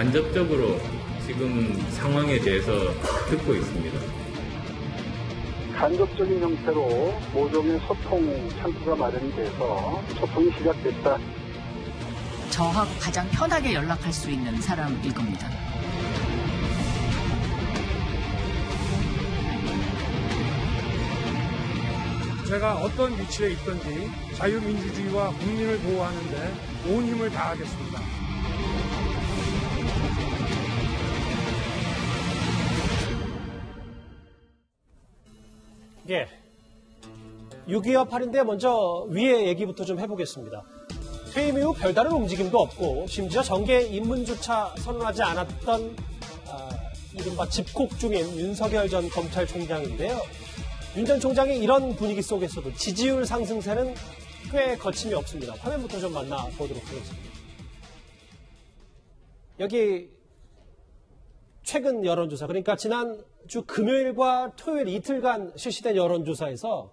간접적으로 지금 상황에 대해서 듣고 있습니다. 간접적인 형태로 모종의 소통 창구가 마련이 돼서 소통이 시작됐다. 저하고 가장 편하게 연락할 수 있는 사람일 겁니다. 제가 어떤 위치에 있든지 자유민주주의와 국민을 보호하는 데 온 힘을 다하겠습니다. 예. 6.25 8인데 먼저 위의 얘기부터 좀 해보겠습니다. 퇴임 이후 별다른 움직임도 없고 심지어 정계 입문조차 선언하지 않았던 이른바 집콕 중인 윤석열 전 검찰총장인데요. 윤 전 총장의 이런 분위기 속에서도 지지율 상승세는 꽤 거침이 없습니다. 화면부터 좀 만나보도록 하겠습니다. 여기 최근 여론조사, 그러니까 지난주 금요일과 토요일 이틀간 실시된 여론조사에서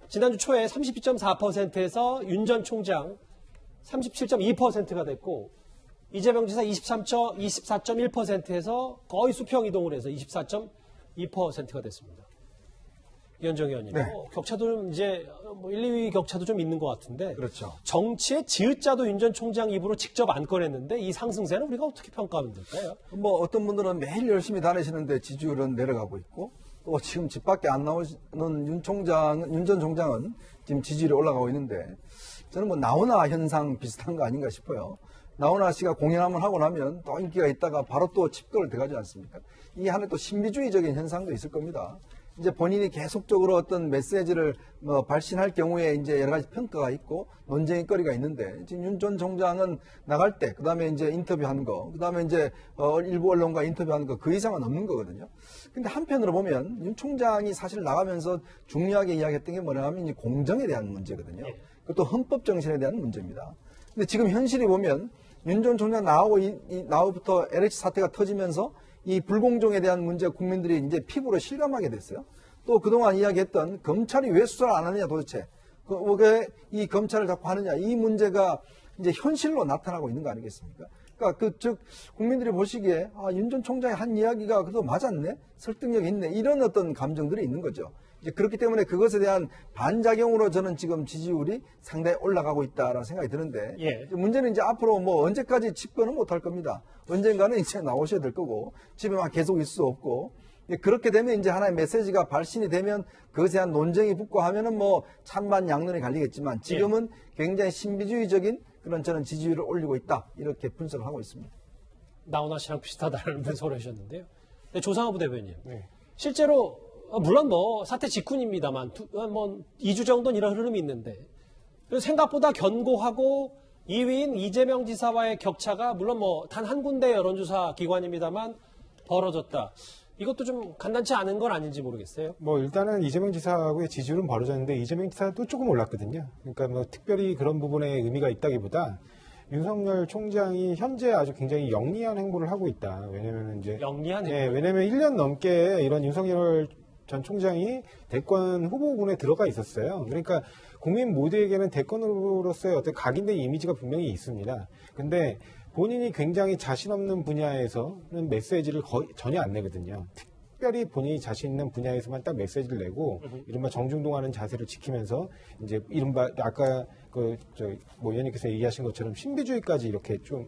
지난주 초에 32.4%에서 윤 전 총장 37.2%가 됐고 이재명 지사 24.1%에서 거의 수평 이동을 해서 24.2%가 됐습니다. 이현정 의원님, 네. 격차도 좀 이제 1, 2위 격차도 좀 있는 것 같은데 그렇죠. 정치의 지읒자도 윤 전 총장 입으로 직접 안 꺼냈는데 이 상승세는 우리가 어떻게 평가하면 될까요? 뭐 어떤 분들은 매일 열심히 다니시는데 지지율은 내려가고 있고 또 지금 집 밖에 안 나오는 윤 전 총장은 지금 지지율이 올라가고 있는데 저는 뭐 나훈아 현상 비슷한 거 아닌가 싶어요. 나훈아 씨가 공연 한번 하고 나면 또 인기가 있다가 바로 또 칩돌을 들어가지 않습니까? 이 안에 또 신비주의적인 현상도 있을 겁니다. 이제 본인이 계속적으로 어떤 메시지를 발신할 경우에 이제 여러 가지 평가가 있고 논쟁의 거리가 있는데 지금 윤 전 총장은 나갈 때 그다음에 이제 인터뷰한 거 그다음에 이제 일부 언론과 인터뷰한 거 그 이상은 없는 거거든요. 근데 한편으로 보면 윤 총장이 사실 나가면서 중요하게 이야기했던 게 뭐냐 하면 이제 공정에 대한 문제거든요. 그것도 헌법 정신에 대한 문제입니다. 근데 지금 현실이 보면 윤 전 총장 나오부터 LH 사태가 터지면서 이 불공정에 대한 문제 국민들이 이제 피부로 실감하게 됐어요. 또 그동안 이야기했던 검찰이 왜 수사를 안 하느냐 도대체. 왜 이 검찰을 자꾸 하느냐. 이 문제가 이제 현실로 나타나고 있는 거 아니겠습니까? 그러니까 즉 국민들이 보시기에 윤 전 총장이 한 이야기가 그래도 맞았네? 설득력이 있네? 이런 어떤 감정들이 있는 거죠. 이제 그렇기 때문에 그것에 대한 반작용으로 저는 지금 지지율이 상당히 올라가고 있다라는 생각이 드는데 문제는 이제 앞으로 뭐 언제까지 집권은 못할 겁니다. 언젠가는 이제 나오셔야 될 거고 집에만 계속 있을 수 없고 그렇게 되면 이제 하나의 메시지가 발신이 되면 그것에 대한 논쟁이 붙고 하면은 뭐 찬반 양론이 갈리겠지만 지금은 굉장히 신비주의적인 그런 저는 지지율을 올리고 있다 이렇게 분석을 하고 있습니다. 나훈아 씨랑 비슷하다는 분석을 하셨는데요. 네, 조상호 부대변인. 실제로 물론 뭐 사태 직후입니다만 뭐 2주 정도는 이런 흐름이 있는데 생각보다 견고하고 2위인 이재명 지사와의 격차가 물론 뭐 단 한 군데 여론조사 기관입니다만 벌어졌다. 이것도 좀 간단치 않은 건 아닌지 모르겠어요. 뭐 일단은 이재명 지사하고의 지지율은 벌어졌는데 이재명 지사도 조금 올랐거든요. 그러니까 뭐 특별히 그런 부분에 의미가 있다기보다 윤석열 총장이 현재 아주 굉장히 영리한 행보를 하고 있다. 왜냐면 이제 영리한 행보. 왜냐면 1년 넘게 이런 윤석열 전 총장이 대권 후보군에 들어가 있었어요. 그러니까 국민 모두에게는 대권 후보로서의 어떤 각인된 이미지가 분명히 있습니다. 근데 본인이 굉장히 자신 없는 분야에서는 메시지를 전혀 안 내거든요. 특별히 본인이 자신 있는 분야에서만 딱 메시지를 내고 이른바 정중동하는 자세를 지키면서 이제 이른바 아까 뭐 의원님께서 얘기하신 것처럼 신비주의까지 이렇게 좀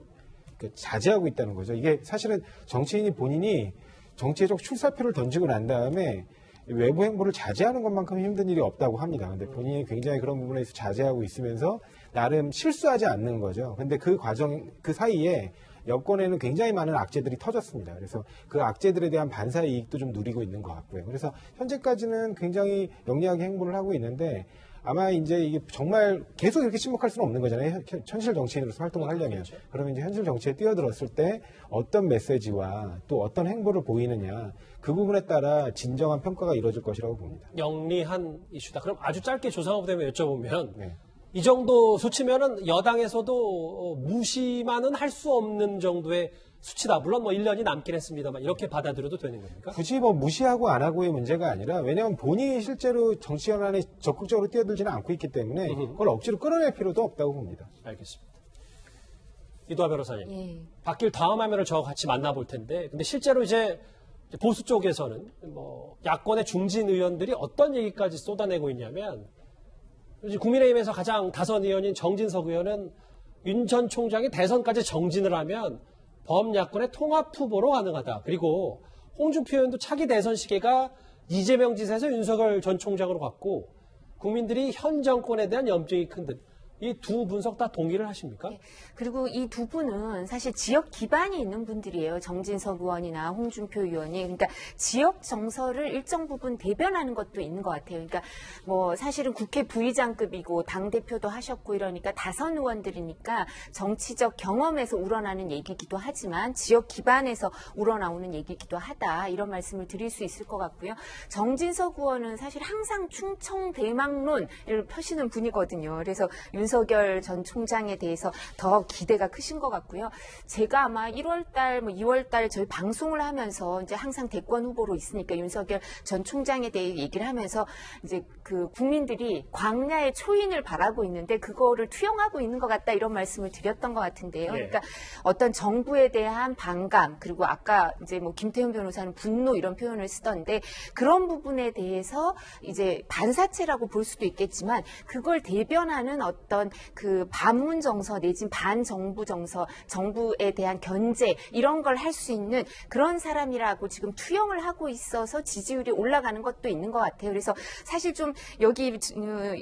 자제하고 있다는 거죠. 이게 사실은 정치인이 본인이 정치적 출사표를 던지고 난 다음에 외부 행보를 자제하는 것만큼 힘든 일이 없다고 합니다. 근데 본인이 굉장히 그런 부분에서 자제하고 있으면서 나름 실수하지 않는 거죠. 근데 그 과정, 그 사이에 여권에는 굉장히 많은 악재들이 터졌습니다. 그래서 그 악재들에 대한 반사 이익도 좀 누리고 있는 것 같고요. 그래서 현재까지는 굉장히 영리하게 행보를 하고 있는데 아마 이제 이게 정말 계속 이렇게 침묵할 수는 없는 거잖아요. 현실 정치인으로서 활동을 하려면. 그렇죠. 그러면 이제 현실 정치에 뛰어들었을 때 어떤 메시지와 또 어떤 행보를 보이느냐 그 부분에 따라 진정한 평가가 이루어질 것이라고 봅니다. 영리한 이슈다. 그럼 아주 짧게 조상호 부대변인 여쭤보면 이 정도 수치면은 여당에서도 무시만은 할 수 없는 정도의 수치다. 물론 뭐 1년이 남긴 했습니다만 이렇게 받아들여도 되는 겁니까? 굳이 뭐 무시하고 안 하고의 문제가 아니라 왜냐하면 본인이 실제로 정치 현안에 적극적으로 뛰어들지는 않고 있기 때문에 그걸 억지로 끌어낼 필요도 없다고 봅니다. 알겠습니다. 이도하 변호사님. 예. 바뀔 다음 화면을 저와 같이 만나볼 텐데, 근데 실제로 이제 보수 쪽에서는 뭐 야권의 중진 의원들이 어떤 얘기까지 쏟아내고 있냐면, 이제 국민의힘에서 가장 다선 의원인 정진석 의원은 윤 전 총장이 대선까지 정진을 하면 범야권의 통합 후보로 가능하다. 그리고 홍준표 의원도 차기 대선 시기가 이재명 지사에서 윤석열 전 총장으로 갔고, 국민들이 현 정권에 대한 염증이 큰 듯. 이 두 분석 다 동의를 하십니까? 네. 그리고 이 두 분은 사실 지역 기반이 있는 분들이에요. 정진석 의원이나 홍준표 의원이. 그러니까 지역 정서를 일정 부분 대변하는 것도 있는 것 같아요. 그러니까 뭐 사실은 국회 부의장급이고 당대표도 하셨고 이러니까 다선 의원들이니까 정치적 경험에서 우러나는 얘기기도 하지만 지역 기반에서 우러나오는 얘기기도 하다. 이런 말씀을 드릴 수 있을 것 같고요. 정진석 의원은 사실 항상 충청 대망론을 펴시는 분이거든요. 그래서 윤석열 전 총장에 대해서 더 기대가 크신 것 같고요. 제가 아마 1월달, 2월달 저희 방송을 하면서 이제 항상 대권 후보로 있으니까 윤석열 전 총장에 대해 얘기를 하면서 이제 그 국민들이 광야의 초인을 바라고 있는데 그거를 투영하고 있는 것 같다 이런 말씀을 드렸던 것 같은데요. 그러니까 어떤 정부에 대한 반감 그리고 아까 이제 뭐 김태훈 변호사는 분노 이런 표현을 쓰던데 그런 부분에 대해서 이제 반사체라고 볼 수도 있겠지만 그걸 대변하는 어떤 그 반문 정서 내진 반정부 정서, 정부에 대한 견제 이런 걸 할 수 있는 그런 사람이라고 지금 투영을 하고 있어서 지지율이 올라가는 것도 있는 것 같아요. 그래서 사실 좀 여기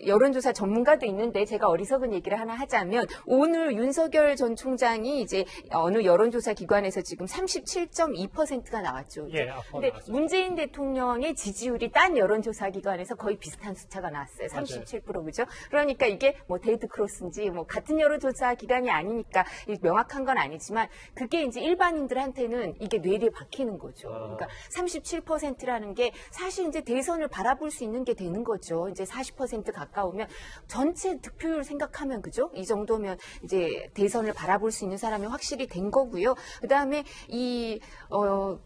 여론조사 전문가도 있는데 제가 어리석은 얘기를 하나 하자면 오늘 윤석열 전 총장이 이제 어느 여론조사 기관에서 지금 37.2%가 나왔죠. 예, 근데 문재인 대통령의 지지율이 딴 여론조사 기관에서 거의 비슷한 숫자가 나왔어요. 37% 그죠? 그러니까 이게 뭐 데이트 크로스인지 뭐 같은 여론조사 기관이 아니니까 명확한 건 아니지만 그게 이제 일반인들한테는 이게 뇌리에 박히는 거죠. 그러니까 37%라는 게 사실 이제 대선을 바라볼 수 있는 게 되는 거죠. 이제 40% 가까우면 전체 득표율 생각하면 그죠? 이 정도면 이제 대선을 바라볼 수 있는 사람이 확실히 된 거고요. 그다음에 이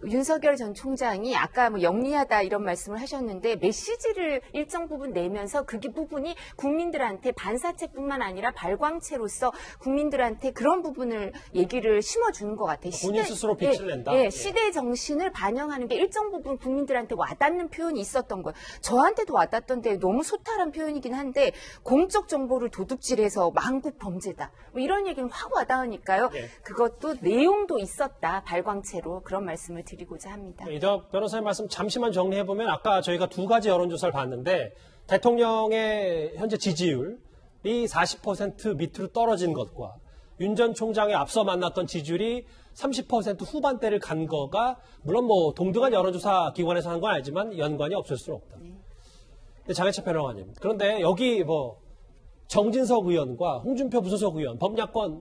윤석열 전 총장이 아까 뭐 영리하다 이런 말씀을 하셨는데 메시지를 일정 부분 내면서 그 부분이 국민들한테 반사체뿐만 아니라 발광체로서 국민들한테 그런 부분을 얘기를 심어주는 것 같아요. 본인 스스로 빛을 낸다. 예, 시대 정신을 반영하는 게 일정 부분 국민들한테 와닿는 표현이 있었던 거예요. 저한테도 와닿던데 너무 소탈한 표현이긴 한데 공적 정보를 도둑질해서 만국 범죄다. 뭐 이런 얘기는 확 와닿으니까요. 그것도 내용도 있었다. 발광체로 그런 말씀을 드리고자 합니다. 이덕 변호사님 말씀 잠시만 정리해보면 아까 저희가 두 가지 여론조사를 봤는데 대통령의 현재 지지율이 40% 밑으로 떨어진 것과 윤 전 총장의 앞서 만났던 지지율이 30% 후반대를 간 거가 물론 뭐 동등한 여론조사 기관에서 한 건 알지만 연관이 없을 수는 없다. 근데 장혜철 평론가님, 그런데 여기 뭐 정진석 의원과 홍준표 부수석 의원,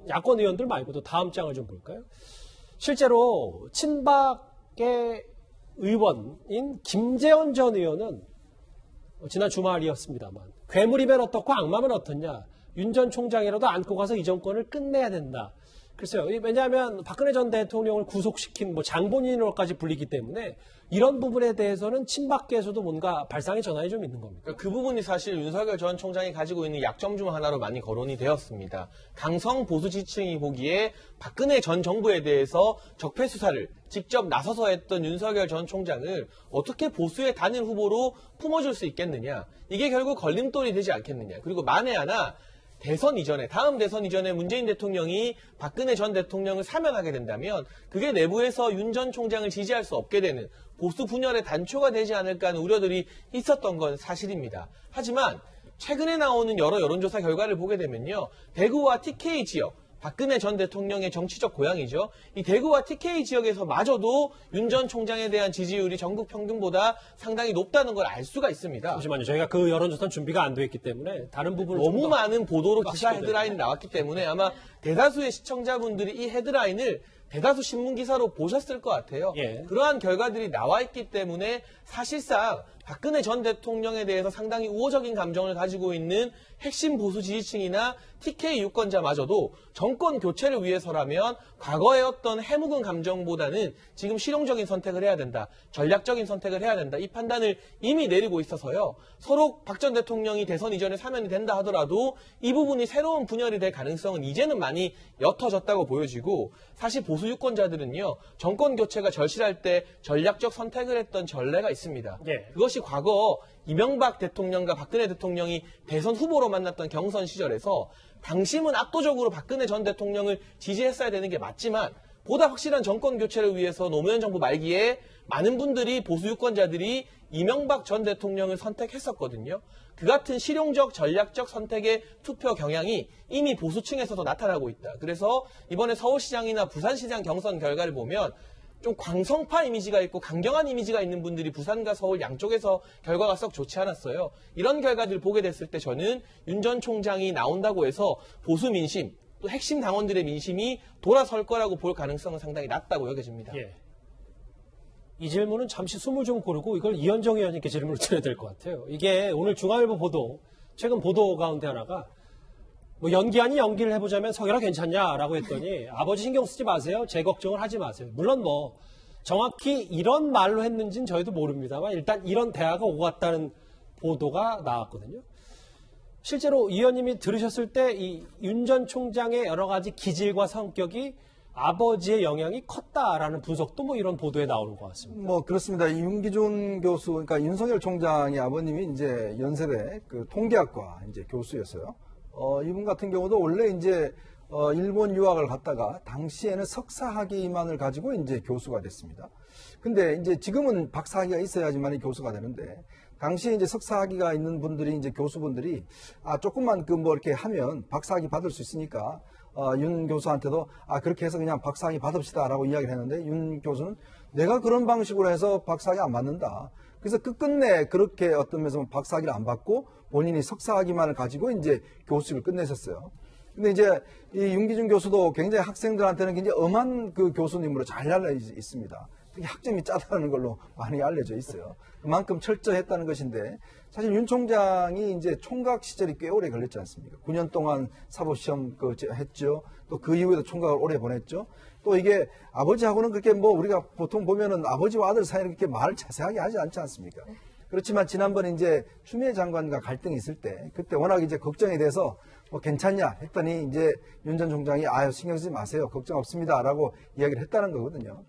야권 의원들 말고도 다음 장을 좀 볼까요? 실제로 친박의 의원인 김재원 전 의원은 지난 주말이었습니다만 괴물이면 어떻고 악마면 어떻냐. 윤 전 총장이라도 안고 가서 이 정권을 끝내야 된다. 글쎄요. 왜냐하면 박근혜 전 대통령을 구속시킨 뭐 장본인으로까지 불리기 때문에 이런 부분에 대해서는 친박계에서도 뭔가 발상의 전환이 좀 있는 겁니다. 그 부분이 사실 윤석열 전 총장이 가지고 있는 약점 중 하나로 많이 거론이 되었습니다. 강성 보수 지층이 보기에 박근혜 전 정부에 대해서 적폐 수사를 직접 나서서 했던 윤석열 전 총장을 어떻게 보수의 단일 후보로 품어줄 수 있겠느냐. 이게 결국 걸림돌이 되지 않겠느냐. 그리고 만에 하나 다음 대선 이전에 문재인 대통령이 박근혜 전 대통령을 사면하게 된다면 그게 내부에서 윤 전 총장을 지지할 수 없게 되는 보수 분열의 단초가 되지 않을까 하는 우려들이 있었던 건 사실입니다. 하지만 최근에 나오는 여러 여론조사 결과를 보게 되면요. 대구와 TK 지역, 박근혜 전 대통령의 정치적 고향이죠. 이 대구와 TK 지역에서 마저도 윤 전 총장에 대한 지지율이 전국 평균보다 상당히 높다는 걸 알 수가 있습니다. 잠시만요. 저희가 그 여론조사는 준비가 안 돼 있기 때문에 다른 부분을 너무 많은 보도로 기사 헤드라인이 나왔기 때문에 아마 대다수의 시청자분들이 이 헤드라인을 대다수 신문 기사로 보셨을 것 같아요. 그러한 결과들이 나와 있기 때문에 사실상 박근혜 전 대통령에 대해서 상당히 우호적인 감정을 가지고 있는 핵심 보수 지지층이나 TK 유권자마저도 정권 교체를 위해서라면 과거의 어떤 해묵은 감정보다는 지금 실용적인 선택을 해야 된다. 전략적인 선택을 해야 된다. 이 판단을 이미 내리고 있어서요. 서로 박 전 대통령이 대선 이전에 사면이 된다 하더라도 이 부분이 새로운 분열이 될 가능성은 이제는 많이 옅어졌다고 보여지고, 사실 보수 유권자들은요. 정권 교체가 절실할 때 전략적 선택을 했던 전례가 있습니다. 예. 그것이 과거 이명박 대통령과 박근혜 대통령이 대선 후보로 만났던 경선 시절에서 당심은 압도적으로 박근혜 전 대통령을 지지했어야 되는 게 맞지만, 보다 확실한 정권 교체를 위해서 노무현 정부 말기에 많은 분들이, 보수 유권자들이 이명박 전 대통령을 선택했었거든요. 그 같은 실용적 전략적 선택의 투표 경향이 이미 보수층에서도 나타나고 있다. 그래서 이번에 서울시장이나 부산시장 경선 결과를 보면 좀 광성파 이미지가 있고 강경한 이미지가 있는 분들이 부산과 서울 양쪽에서 결과가 썩 좋지 않았어요. 이런 결과들을 보게 됐을 때 저는 윤 전 총장이 나온다고 해서 보수 민심, 또 핵심 당원들의 민심이 돌아설 거라고 볼 가능성은 상당히 낮다고 여겨집니다. 예. 이 질문은 잠시 숨을 좀 고르고 이걸 이현정 의원님께 질문을 드려야 될 것 같아요. 이게 오늘 중앙일보 보도, 최근 보도 가운데 하나가 뭐 연기 아닌 연기를 해보자면 서결아 괜찮냐라고 했더니 아버지 신경 쓰지 마세요. 제 걱정을 하지 마세요. 물론 뭐 정확히 이런 말로 했는지는 저희도 모릅니다만 일단 이런 대화가 오고 갔다는 보도가 나왔거든요. 실제로 이 의원님이 들으셨을 때 이 윤 전 총장의 여러 가지 기질과 성격이 아버지의 영향이 컸다라는 분석도 뭐 이런 보도에 나오는 것 같습니다. 뭐 그렇습니다. 이 윤기준 교수, 그러니까 윤석열 총장의 아버님이 이제 연세대 그 통계학과 이제 교수였어요. 이분 같은 경우도 원래 이제 일본 유학을 갔다가 당시에는 석사학위만을 가지고 이제 교수가 됐습니다. 근데 이제 지금은 박사학위가 있어야지만 교수가 되는데, 당시에 이제 석사학위가 있는 분들이 이제 교수분들이 조금만 그 뭐 이렇게 하면 박사학위 받을 수 있으니까 윤 교수한테도 그렇게 해서 그냥 박사학위 받읍시다라고 이야기를 했는데, 윤 교수는 내가 그런 방식으로 해서 박사학위 안 받는다. 그래서 끝끝내 그렇게 어떤 면에서 박사학위를 안 받고 본인이 석사학위만을 가지고 이제 교수직을 끝내셨어요. 근데 이제 이 윤기준 교수도 굉장히 학생들한테는 굉장히 엄한 그 교수님으로 잘 알려져 있습니다. 특히 학점이 짜다는 걸로 많이 알려져 있어요. 그만큼 철저했다는 것인데, 사실 윤 총장이 이제 총각 시절이 꽤 오래 걸렸지 않습니까? 9년 동안 사법시험 했죠. 또 그 이후에도 총각을 오래 보냈죠. 또 이게 아버지하고는 그렇게 뭐 우리가 보통 보면은 아버지와 아들 사이를 그렇게 말을 자세하게 하지 않지 않습니까? 그렇지만 지난번에 이제 추미애 장관과 갈등이 있을 때, 그때 워낙 이제 걱정이 돼서 뭐 괜찮냐 했더니 이제 윤 전 총장이 신경 쓰지 마세요. 걱정 없습니다라고 이야기를 했다는 거거든요.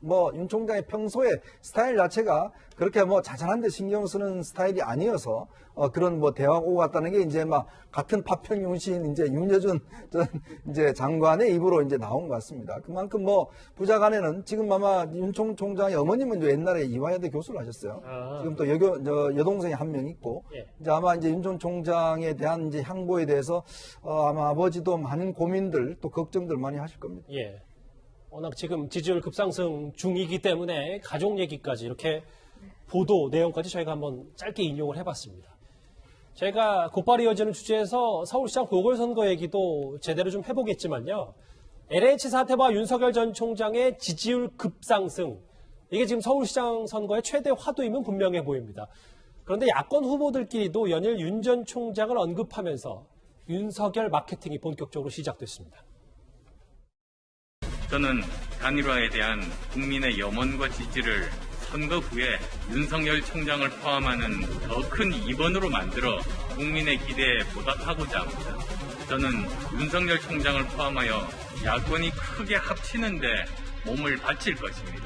뭐 윤 총장의 평소에 스타일 자체가 그렇게 뭐 자잘한데 신경 쓰는 스타일이 아니어서 그런 뭐 대화가 오고 갔다는 게 이제 막 같은 파평 용신 이제 윤여준 전 이제 장관의 입으로 이제 나온 것 같습니다. 그만큼 뭐 부자간에는 지금 아마 윤 총장의 어머님은 옛날에 이화여대 교수를 하셨어요. 지금 또 여동생이 한 명 있고, 예. 이제 아마 이제 윤 전 총장에 대한 이제 향보에 대해서 아마 아버지도 많은 고민들 또 걱정들 많이 하실 겁니다. 예. 워낙 지금 지지율 급상승 중이기 때문에 가족 얘기까지 이렇게 보도 내용까지 저희가 한번 짧게 인용을 해봤습니다. 제가 곧바로 이어지는 주제에서 서울시장 보궐선거 얘기도 제대로 좀 해보겠지만요. LH 사태와 윤석열 전 총장의 지지율 급상승, 이게 지금 서울시장 선거의 최대 화두임은 분명해 보입니다. 그런데 야권 후보들끼리도 연일 윤 전 총장을 언급하면서 윤석열 마케팅이 본격적으로 시작됐습니다. 저는 단일화에 대한 국민의 염원과 지지를 선거 후에 윤석열 총장을 포함하는 더 큰 이번으로 만들어 국민의 기대에 보답하고자 합니다. 저는 윤석열 총장을 포함하여 야권이 크게 합치는데 몸을 바칠 것입니다.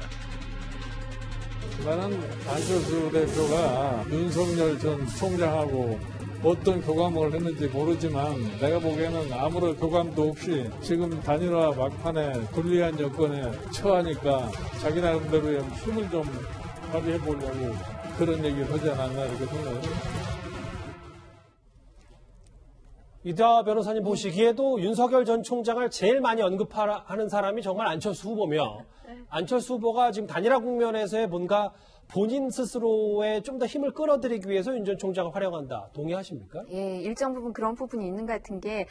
나는 안철수 대표가 윤석열 전 총장하고 어떤 교감을 했는지 모르지만 내가 보기에는 아무런 교감도 없이 지금 단일화 막판에 불리한 여건에 처하니까 자기 나름대로의 힘을 좀 발휘해 보려고 그런 얘기를 하지 않았나 이렇게 생각해요. 이다 변호사님 보시기에도 윤석열 전 총장을 제일 많이 언급하는 사람이 정말 안철수 후보며, 안철수 후보가 지금 단일화 국면에서의 뭔가 본인 스스로의 좀 더 힘을 끌어들이기 위해서 윤 전 총장을 활용한다. 동의하십니까? 예, 일정 부분 그런 부분이 있는 것 같은 게,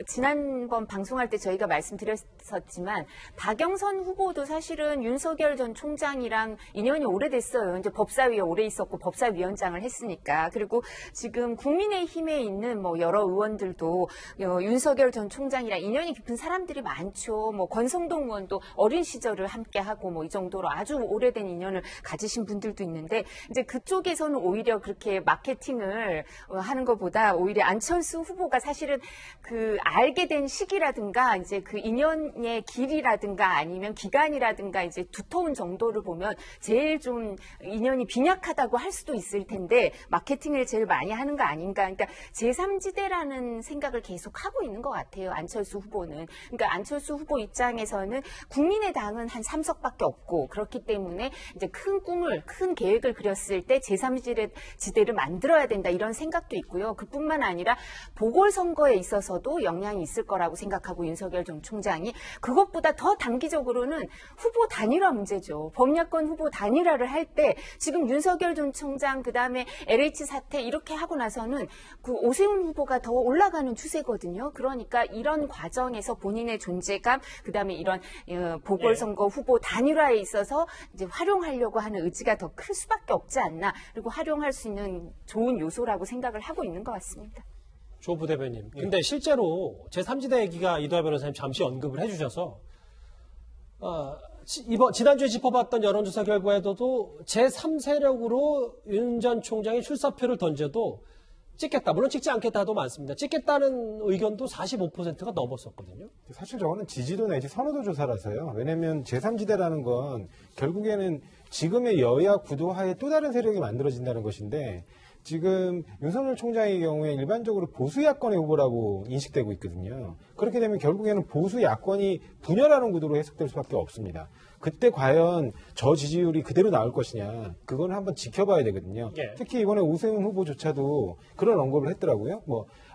지난번 방송할 때 저희가 말씀드렸었지만, 박영선 후보도 사실은 윤석열 전 총장이랑 인연이 오래됐어요. 이제 법사위에 오래 있었고, 법사위원장을 했으니까. 그리고 지금 국민의힘에 있는 여러 의원들도 윤석열 전 총장이랑 인연이 깊은 사람들이 많죠. 권성동 의원도 어린 시절을 함께하고, 이 정도로 아주 오래된 인연을 가지신 분들도 있는데, 이제 그쪽에서는 오히려 그렇게 마케팅을 하는 것보다 오히려 안철수 후보가 사실은 그 알게 된 시기라든가 이제 그 인연의 길이라든가 아니면 기간이라든가 이제 두터운 정도를 보면 제일 좀 인연이 빈약하다고 할 수도 있을 텐데 마케팅을 제일 많이 하는 거 아닌가. 그러니까 제3지대라는 생각을 계속 하고 있는 것 같아요. 안철수 후보는. 그러니까 안철수 후보 입장에서는 국민의당은 한 3석밖에 없고 그렇기 때문에 이제 큰 계획을 그렸을 때 제3지대를 만들어야 된다 이런 생각도 있고요. 그뿐만 아니라 보궐선거에 있어서도 영향이 있을 거라고 생각하고 윤석열 전 총장이 그것보다 더 단기적으로는 후보 단일화 문제죠. 범야권 후보 단일화를 할 때 지금 윤석열 전 총장 그다음에 LH 사태 이렇게 하고 나서는 그 오세훈 후보가 더 올라가는 추세거든요. 그러니까 이런 과정에서 본인의 존재감 그다음에 이런 보궐선거 후보 단일화에 있어서 이제 활용하려고 하는 의지가 더 클 수밖에 없지 않나. 그리고 활용할 수 있는 좋은 요소라고 생각을 하고 있는 것 같습니다. 조 부대변인. 근데 실제로 제3지대 얘기가 이도하 변호사님 잠시 언급을 해주셔서 지난주에 짚어봤던 여론조사 결과에도 제3세력으로 윤 전 총장이 출사표를 던져도 찍겠다. 물론 찍지 않겠다도 많습니다. 찍겠다는 의견도 45%가 넘었었거든요. 사실 저거는 지지도 내지 선호도 조사라서요. 왜냐하면 제3지대라는 건 결국에는 지금의 여야 구도하에 또 다른 세력이 만들어진다는 것인데 지금 윤석열 총장의 경우에 일반적으로 보수 야권의 후보라고 인식되고 있거든요. 그렇게 되면 결국에는 보수 야권이 분열하는 구도로 해석될 수밖에 없습니다. 그때 과연 저 지지율이 그대로 나올 것이냐, 그건 한번 지켜봐야 되거든요. 예. 특히 이번에 오세훈 후보조차도 그런 언급을 했더라고요.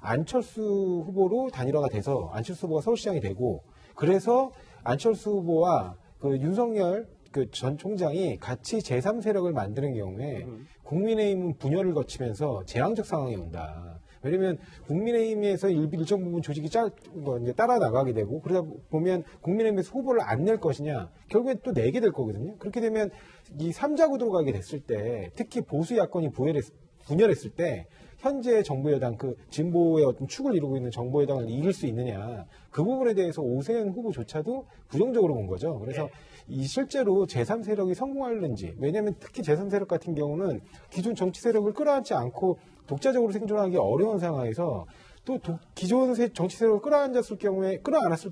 안철수 후보로 단일화가 돼서 안철수 후보가 서울시장이 되고, 그래서 안철수 후보와 그 윤석열 전 총장이 같이 제3세력을 만드는 경우에 국민의힘은 분열을 거치면서 재앙적 상황이 온다. 왜냐하면 국민의힘에서 일정 부분 조직이 이제 따라 나가게 되고 그러다 보면 국민의힘에서 후보를 안 낼 것이냐 결국에 또 내게 될 거거든요. 그렇게 되면 이 3자 구도로 가게 됐을 때 특히 보수 야권이 분열했을 때 현재 정부 여당 그 진보의 어떤 축을 이루고 있는 정부 여당을 이길 수 있느냐 그 부분에 대해서 오세훈 후보조차도 부정적으로 본 거죠. 그래서 이 실제로 제3세력이 성공하는지 왜냐하면 특히 제3세력 같은 경우는 기존 정치 세력을 끌어안지 않고 독자적으로 생존하기 어려운 상황에서 또 기존 정치 세력을 끌어안았을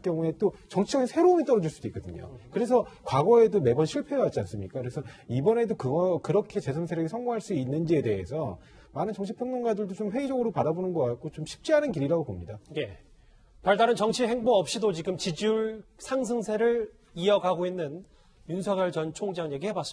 경우에 또 정치적인 새로움이 떨어질 수도 있거든요. 그래서 과거에도 매번 실패해왔지 않습니까? 그래서 이번에도 그렇게 제3세력이 성공할 수 있는지에 대해서 많은 정치평론가들도 좀 회의적으로 바라보는 것 같고 좀 쉽지 않은 길이라고 봅니다. 예. 별다른 정치 행보 없이도 지금 지지율 상승세를 이어가고 있는 윤석열 전 총장 얘기해봤습니다.